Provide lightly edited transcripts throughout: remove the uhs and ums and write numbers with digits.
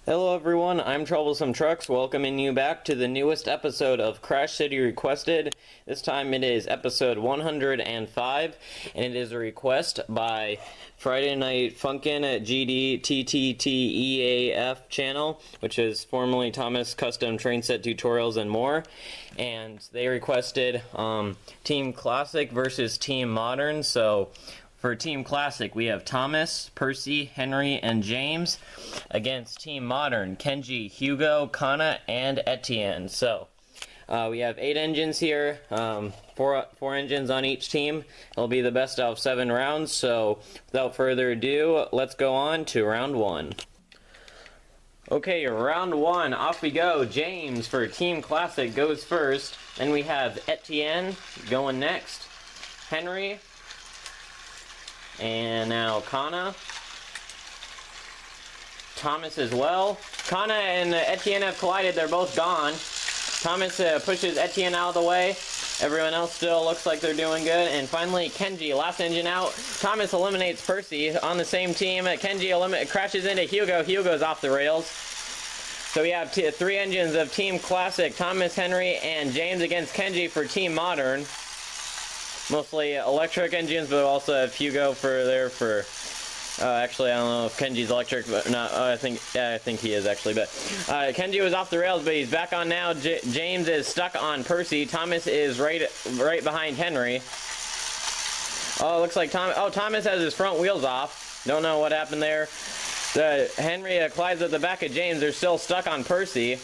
Hello everyone, I'm Troublesome Trucks, welcoming you back to the newest episode of Crash City Requested. This time it is episode 105, and it is a request by Friday Night Funkin' at GDTTTEAF channel, which is formerly Thomas Custom Train Set Tutorials and more. And they requested Team Classic versus Team Modern, so for Team Classic, we have Thomas, Percy, Henry, and James against Team Modern, Kenji, Hugo, Kana, and Etienne. So, we have 8 engines here, four engines on each team. It'll be the best out of 7 rounds, so without further ado, let's go on to round 1. Okay, round 1, off we go. James for Team Classic goes first. Then we have Etienne going next, Henry, and now Kana, Thomas as well. Kana and Etienne have collided, they're both gone. Thomas pushes Etienne out of the way. Everyone else still looks like they're doing good. And finally, Kenji, last engine out. Thomas eliminates Percy on the same team. Kenji crashes into Hugo. Hugo's off the rails. So we have 3 engines of Team Classic, Thomas, Henry, and James against Kenji for Team Modern. Mostly electric engines, but also have Hugo actually, I don't know if Kenji's electric, but not. I think he is actually. But Kenji was off the rails, but he's back on now. James is stuck on Percy. Thomas is right behind Henry. Oh, it looks like Thomas has his front wheels off. Don't know what happened there. Henry collides at the back of James. They're still stuck on Percy.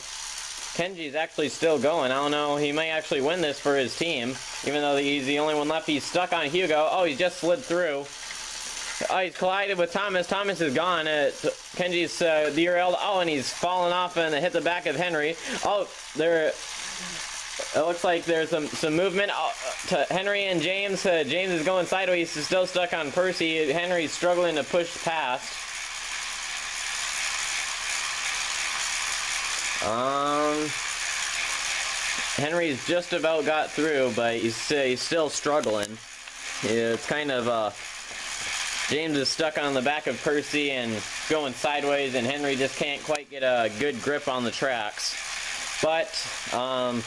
Kenji's actually still going. I don't know. He might actually win this for his team, even though he's the only one left. He's stuck on Hugo. Oh, he just slid through. Oh, he's collided with Thomas. Thomas is gone. Kenji's derailed. Oh, and he's fallen off and hit the back of Henry. Oh, it looks like there's some movement to Henry and James. James is going sideways. He's still stuck on Percy. Henry's struggling to push past. Henry's just about got through, but he's still struggling. It's kind of, James is stuck on the back of Percy and going sideways, and Henry just can't quite get a good grip on the tracks. But, I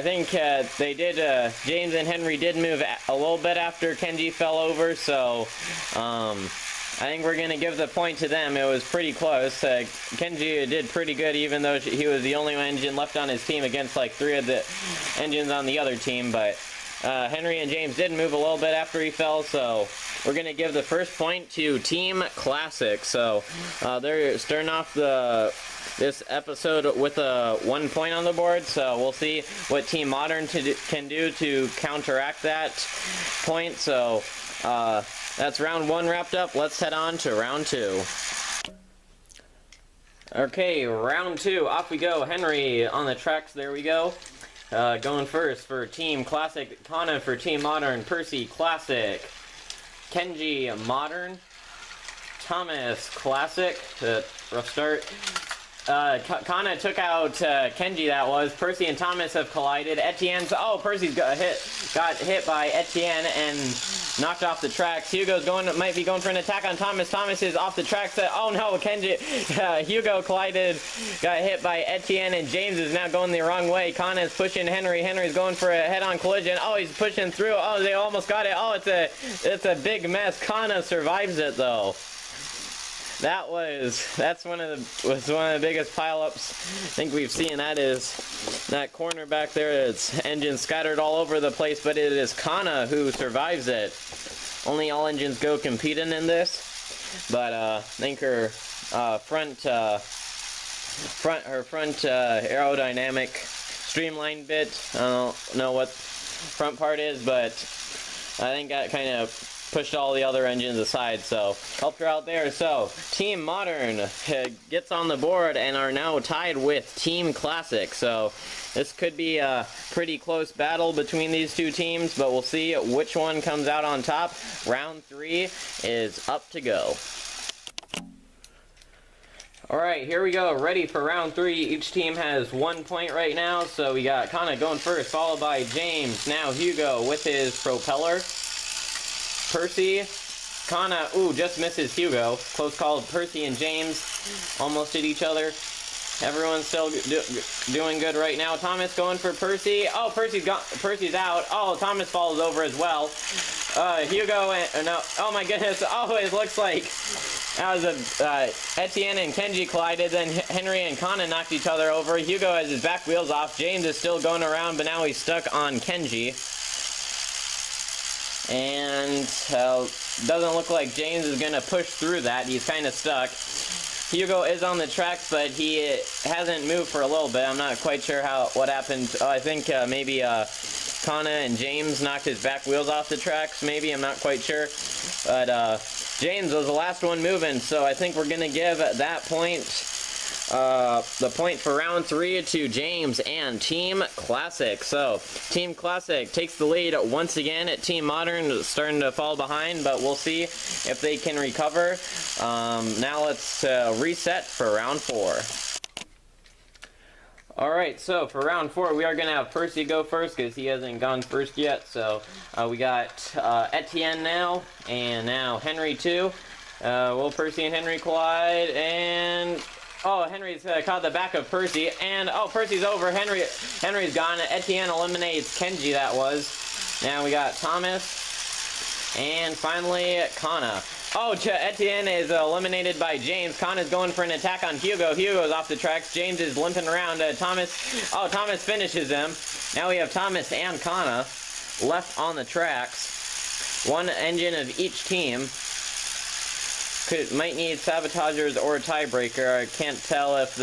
think James and Henry did move a little bit after Kenji fell over, so, I think we're going to give the point to them. It was pretty close. Kenji did pretty good, even though he was the only engine left on his team against like 3 of the engines on the other team. But Henry and James did move a little bit after he fell, so we're going to give the first point to Team Classic. So they're starting off this episode with a 1 point on the board, so we'll see what Team Modern can do to counteract that point. So that's round 1 wrapped up. Let's head on to round 2. Okay, round 2, off we go. Henry on the tracks, there we go. Going first for Team Classic, Kana for Team Modern, Percy Classic, Kenji Modern, Thomas Classic, rough start. Kana took out Kenji, that was. Percy and Thomas have collided. Percy's got hit by Etienne and knocked off the tracks. Hugo's might be going for an attack on Thomas. Thomas is off the tracks. Oh no, Hugo collided, got hit by Etienne, and James is now going the wrong way. Kana is pushing Henry. Henry's going for a head-on collision. Oh, he's pushing through. Oh, they almost got it. Oh, it's a big mess. Kana survives it though. That's one of the biggest pileups I think we've seen. That is that corner back there. It's engines scattered all over the place, but it is Kana who survives it. Only all engines go competing in this, but I think her front aerodynamic streamline bit, I don't know what front part is, but I think that kind of pushed all the other engines aside, so helped her out there. So Team Modern gets on the board and are now tied with Team Classic. So this could be a pretty close battle between these two teams, but we'll see which one comes out on top. Round 3 is up to go. Alright, here we go, ready for round 3. Each team has 1 point right now, so we got Kana going first, followed by James, now Hugo with his propeller, Percy, Kana, ooh, just misses Hugo. Close call. Percy and James almost hit each other. Everyone's still doing good right now. Thomas going for Percy. Oh, Percy's out. Oh, Thomas falls over as well. Hugo and no. Oh my goodness. Oh, it looks like that was Etienne and Kenji collided. Then Henry and Kana knocked each other over. Hugo has his back wheels off. James is still going around, but now he's stuck on Kenji. And doesn't look like James is gonna push through that. He's kind of stuck. Hugo is on the tracks, but he hasn't moved for a little bit. I'm not quite sure what happened. I think maybe Kana and James knocked his back wheels off the tracks, maybe. I'm not quite sure. But James was the last one moving, so I think we're going to give that point, the point for round 3 to James and Team Classic. So Team Classic takes the lead once again at Team Modern, starting to fall behind, but we'll see if they can recover. Now let's reset for round 4. Alright, so for round 4, we are going to have Percy go first because he hasn't gone first yet. So we got Etienne now, and now Henry too. Will Percy and Henry collide? And oh, Henry's caught the back of Percy, and oh, Percy's over. Henry's gone. Etienne eliminates Kenji, that was. Now we got Thomas, and finally Kana. Oh, Etienne is eliminated by James. Kana's going for an attack on Hugo. Hugo's off the tracks. James is limping around. Thomas finishes him. Now we have Thomas and Kana left on the tracks. One engine of each team. Might need sabotagers or a tiebreaker. I can't tell if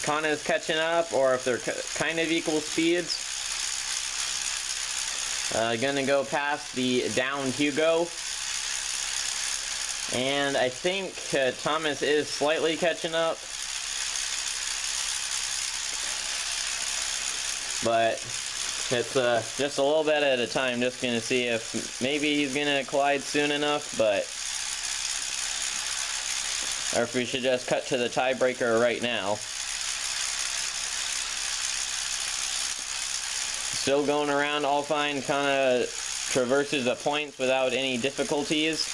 Kana's catching up or if they're kind of equal speeds. Gonna go past the down Hugo. And I think Thomas is slightly catching up. But it's just a little bit at a time. Just gonna see if maybe he's gonna collide soon enough, but or if we should just cut to the tiebreaker right now. Still going around all fine, kind of traverses the points without any difficulties.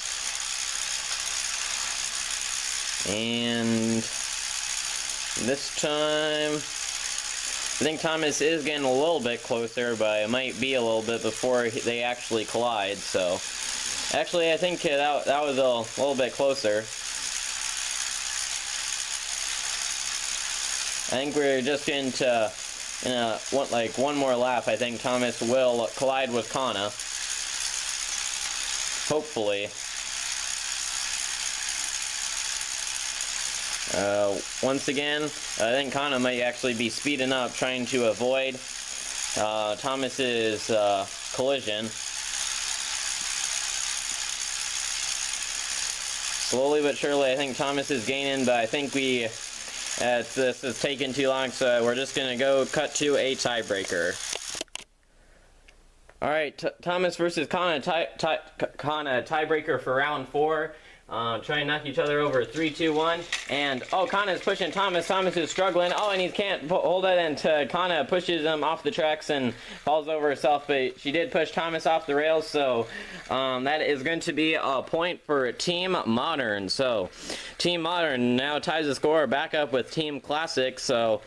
And this time, I think Thomas is getting a little bit closer, but it might be a little bit before they actually collide. So, actually, I think that was a little bit closer. I think we're just getting to one more lap. I think Thomas will collide with Kana. Hopefully. Once again, I think Kana might actually be speeding up, trying to avoid Thomas's collision. Slowly but surely, I think Thomas is gaining, but I think this is taking too long, so we're just going to go cut to a tiebreaker. Alright, Thomas versus Kana, tiebreaker for round 4. Try and knock each other over. 3, 2, 1. And, oh, Kana is pushing Thomas. Thomas is struggling. Oh, and he can't hold it, and Kana pushes him off the tracks and falls over herself. But she did push Thomas off the rails, so that is going to be a point for Team Modern. So, Team Modern now ties the score back up with Team Classic. So,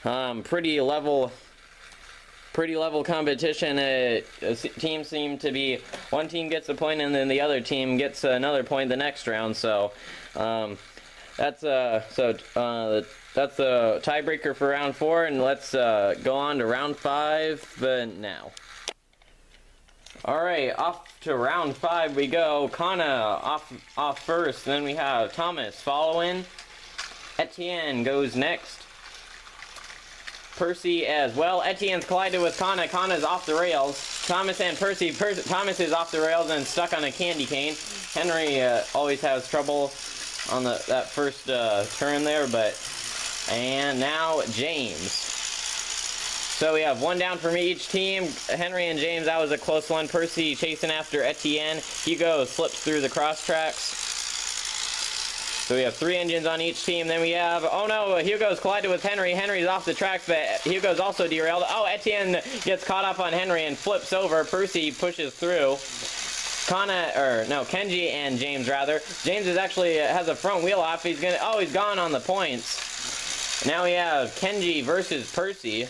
pretty level competition. Teams seem to be, one team gets a point and then the other team gets another point the next round. So that's the tiebreaker for round 4, and let's go on to round 5 now. Alright, off to round 5 we go. Kana off first, then we have Thomas following. Etienne goes next. Percy as well. Etienne's collided with Kana. Kana's off the rails. Thomas and Percy. Thomas is off the rails and stuck on a candy cane. Henry always has trouble on that first turn there, and now James. So we have one down from each team. Henry and James, that was a close one. Percy chasing after Etienne. Hugo slips through the cross tracks. So we have 3 engines on each team. Then we have, oh no, Hugo's collided with Henry. Henry's off the tracks, but Hugo's also derailed. Oh, Etienne gets caught up on Henry and flips over. Percy pushes through. Kenji and James rather. James is actually has a front wheel off. He's gone on the points. Now we have Kenji versus Percy.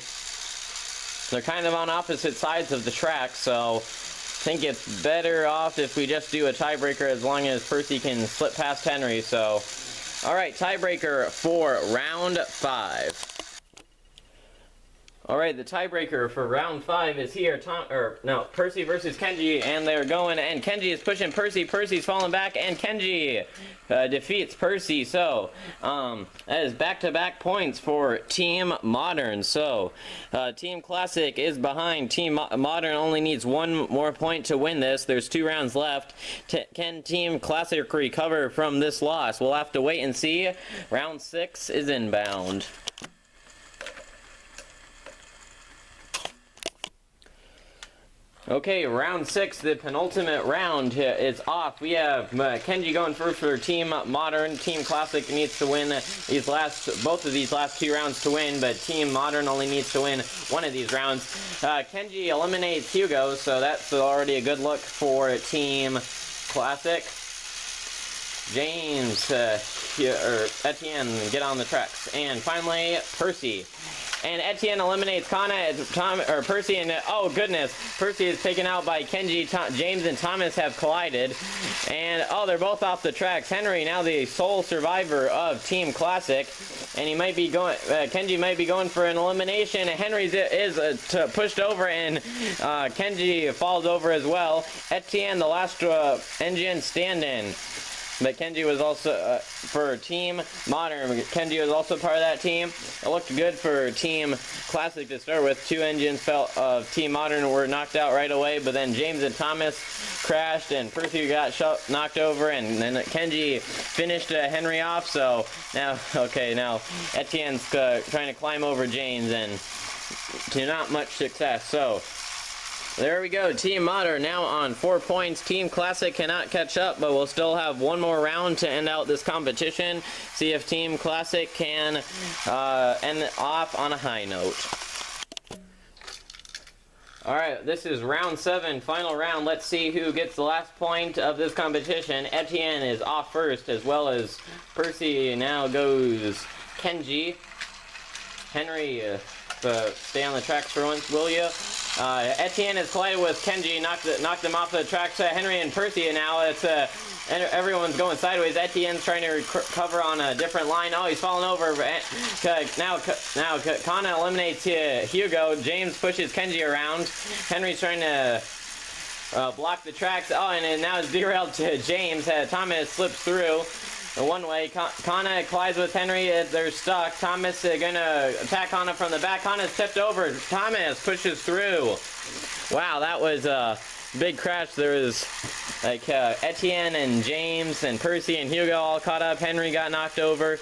They're kind of on opposite sides of the track, so I think it's better off if we just do a tiebreaker as long as Percy can slip past Henry. So, all right, tiebreaker for round 5. All right, the tiebreaker for round 5 is here. Percy versus Kenji, and they're going, and Kenji is pushing Percy. Percy's falling back, and Kenji defeats Percy. So, that is back-to-back points for Team Modern. So, Team Classic is behind. Team Modern only needs one more point to win this. There's 2 rounds left. Can Team Classic recover from this loss? We'll have to wait and see. Round 6 is inbound. Okay, round 6, the penultimate round is off. We have Kenji going first for Team Modern. Team Classic needs to win both of these last 2 rounds to win, but Team Modern only needs to win one of these rounds. Kenji eliminates Hugo, so that's already a good look for Team Classic. James, Etienne get on the tracks. And finally, Percy. And Etienne eliminates Percy, and oh goodness, Percy is taken out by Kenji. James and Thomas have collided, and oh, they're both off the tracks. Henry, now the sole survivor of Team Classic, and he might be going. Kenji might be going for an elimination. Henry is pushed over, and Kenji falls over as well. Etienne, the last engine stand-in. But Kenji was also, for Team Modern, Kenji was also part of that team. It looked good for Team Classic to start with. 2 engines of Team Modern were knocked out right away, but then James and Thomas crashed, and Percy got knocked over, and then Kenji finished Henry off, so now Etienne's trying to climb over James, and to not much success, so... There we go, Team Modern now on 4 points. Team Classic cannot catch up, but we'll still have one more round to end out this competition. See if Team Classic can end off on a high note. Alright, this is round 7, final round. Let's see who gets the last point of this competition. Etienne is off first, as well as Percy. Now goes Kenji. Henry, stay on the tracks for once, will you? Etienne has collided with Kenji, knocked them off the tracks. Henry and Percy, and now everyone's going sideways. Etienne's trying to recover on a different line. Oh, he's falling over. Now Kana eliminates Hugo. James pushes Kenji around. Henry's trying to block the tracks. Oh, and now it's derailed to James. Thomas slips through. One way, Kana collides with Henry. They're stuck. Thomas gonna attack Kana from the back. Kana's tipped over. Thomas pushes through. Wow, that was a big crash. There was like Etienne and James and Percy and Hugo all caught up. Henry got knocked over.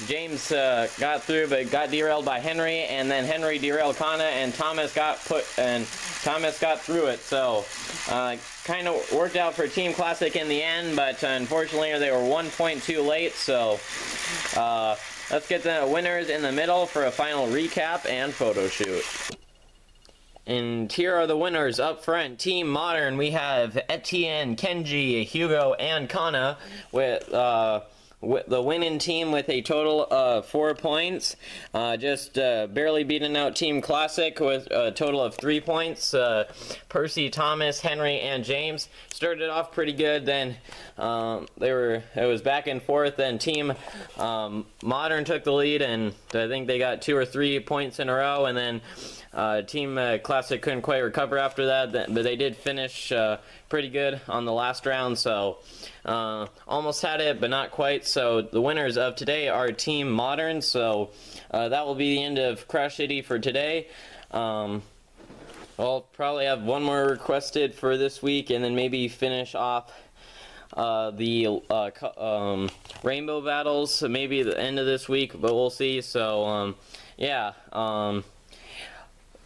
James got through, but got derailed by Henry, and then Henry derailed Kana, and Thomas got through it. So kind of worked out for Team Classic in the end, but unfortunately they were 1 point too late. So let's get the winners in the middle for a final recap and photo shoot. And here are the winners up front. Team Modern, we have Etienne, Kenji, Hugo, and Kana with the winning team with a total of 4 points. Just barely beating out Team Classic with a total of 3 points. Percy, Thomas, Henry, and James started off pretty good. Then it was back and forth. Then Team Modern took the lead, and I think they got 2 or 3 points in a row. And then Team Classic couldn't quite recover after that, but they did finish pretty good on the last round, so almost had it, but not quite. So the winners of today are Team Modern, so that will be the end of Crash City for today. I'll probably have one more requested for this week, and then maybe finish off the Rainbow Battles, maybe at the end of this week, but we'll see. So yeah,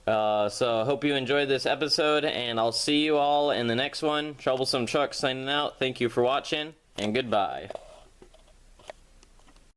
so I hope you enjoyed this episode, and I'll see you all in the next one. Troublesome Truck signing out. Thank you for watching, and goodbye.